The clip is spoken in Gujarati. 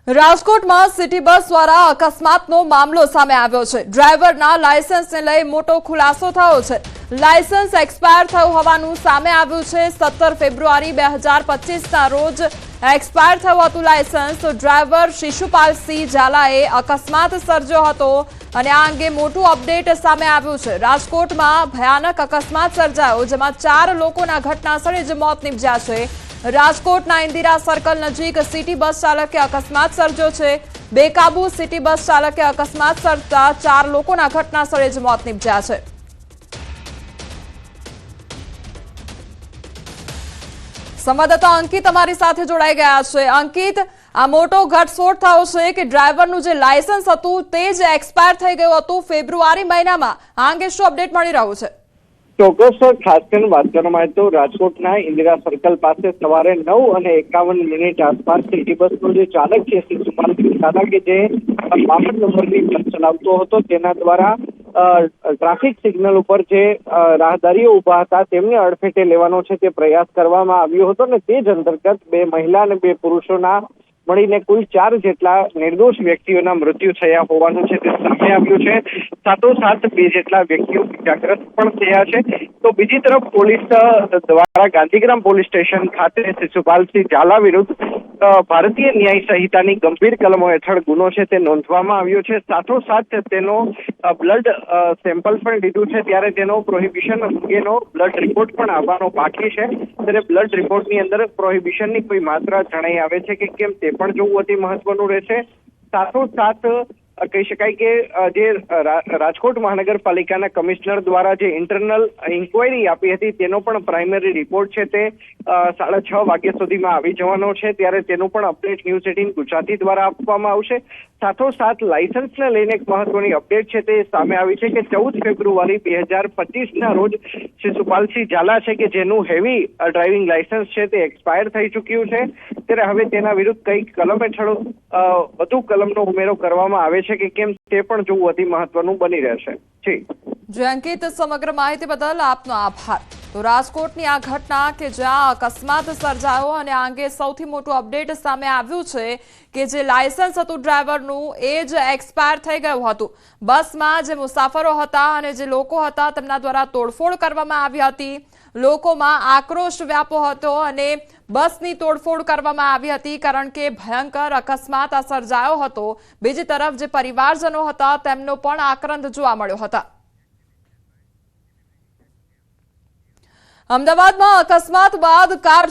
રાજકોટમાં સિટી બસ દ્વારા અકસ્માતનો મામલો સામે આવ્યો છે। ડ્રાઈવરના લાયસન્સને લઈ મોટો ખુલાસો થયો છે। લાયસન્સ એક્સપાયર થયું હોવાનું સામે આવ્યું છે। 17 ફેબ્રુઆરી 2025ના રોજ એક્સપાયર થયું હતું લાયસન્સ। તો ડ્રાઈવર શિશુપાલસિંહ ઝાલાએ અકસ્માત સર્જ્યો હતો અને આ અંગે મોટું અપડેટ સામે આવ્યું છે। રાજકોટમાં ભયાનક અકસ્માત સર્જાયો, જેમાં 4 લોકોના ઘટનાસ્થળે જ મોત નીપજ્યા છે। રાજકોટના ઇન્દિરા સર્કલ નજીક સિટી બસ ચાલકે અકસ્માત સર્જ્યો છે। બેકાબુ સિટી બસ ચાલકે અકસ્માત સર્જતા 4 લોકોના ઘટનાસ્થળે જ મોત નીપજ્યા છે। સંવાદદાતા અંકિત અમારી સાથે જોડાઈ ગયા છે। અંકિત, આ મોટો ઘટસ્ફોટ થયો છે કે ડ્રાઈવરનું જે લાયસન્સ હતું તે જ એક્સપાયર થઈ ગયું હતું ફેબ્રુઆરી મહિનામાં। આ અંગે શું અપડેટ મળી રહ્યું છે? ચોક્કસ ખાસ કરીને વાત કરવામાં આવે તો રાજકોટના ઇન્દિરા સર્કલ પાસે સવારે 9:51 આસપાસ સિટી બસનો જે ચાલક છે શિશુપાલસિંહ ઝાલા કે જે 52 નંબરની બસ ચલાવતો હતો, તેના દ્વારા ટ્રાફિક સિગ્નલ ઉપર જે રાહદારીઓ ઉભા હતા તેમને અડફેટે લેવાનો છે તે પ્રયાસ કરવામાં આવ્યો હતો અને તે જ અંતર્ગત 2 મહિલા અને 2 પુરુષોના મળીને કુલ 4 જેટલા નિર્દોષ વ્યક્તિઓના મૃત્યુ થયા હોવાનું છે તે સામે આવ્યું છે। સાથોસાથ 2 જેટલા વ્યક્તિઓ ઇજાગ્રસ્ત પણ થયા છે। તો બીજી તરફ પોલીસ દ્વારા ગાંધીગ્રામ પોલીસ સ્ટેશન ખાતે શિશુપાલસિંહ ઝાલા વિરુદ્ધ ભારતીય ન્યાય સંહિતાની ગંભીર કલમો હેઠળ ગુનો છે તે નોંધવામાં આવ્યો છે। સાથોસાથ તેનો બ્લડ સેમ્પલ પણ લીધું છે, ત્યારે તેનો પ્રોહિબિશન અંગેનો બ્લડ રિપોર્ટ પણ આવવાનો બાકી છે। ત્યારે બ્લડ રિપોર્ટની અંદર પ્રોહિબિશનની કોઈ માત્રા જણાઈ આવે છે કે કેમ તે પણ જોવું અતિ મહત્વનું રહેશે। સાથોસાથ કહી શકાય કે જે રાજકોટ મહાનગરપાલિકાના કમિશનર દ્વારા જે ઇન્ટરનલ ઇન્કવાયરી આપી હતી તેનો પણ પ્રાઇમરી રિપોર્ટ છે તે 6:30 વાગ્યા સુધીમાં આવી જવાનો છે, ત્યારે તેનું પણ અપડેટ ન્યૂઝ 18 ગુજરાતી દ્વારા આપવામાં આવશે। સાથોસાથ લાયસન્સને લઈને એક મહત્વની અપડેટ છે તે સામે આવી છે કે 14 ફેબ્રુઆરી 2025ના રોજ શિશુપાલસિંહ ઝાલા છે કે જેનું હેવી ડ્રાઇવિંગ લાયસન્સ છે તે એક્સપાયર થઈ ચૂક્યું છે, ત્યારે હવે તેના વિરુદ્ધ કઈ કલમ હેઠળ વધુ કલમનો ઉમેરો કરવામાં આવે છે કે કેમ તે પણ જોવું અતિ મહત્વનું બની રહેશે। જી અંકિત, સમગ્ર માહિતી બદલ આપનો આભાર। તો રાજકોટની આ ઘટના કે જ્યાં અકસ્માત સર્જાયો અને આ અંગે સૌથી મોટું અપડેટ સામે આવ્યું છે કે જે લાયસન્સ હતું ડ્રાઈવરનું એ જ એક્સપાયર થઈ ગયું હતું। બસમાં જે મુસાફરો હતા અને જે લોકો હતા તેમના દ્વારા તોડફોડ કરવામાં આવી હતી। લોકોમાં આક્રોશ વ્યાપ્યો હતો અને બસની તોડફોડ કરવામાં આવી હતી કારણ કે ભયંકર અકસ્માત સર્જાયો હતો। બીજી તરફ જે પરિવારજનો હતા તેમનો પણ આક્રંદ જોવા મળ્યો હતો। અમદાવાદમાં અકસ્માત બાદ કાર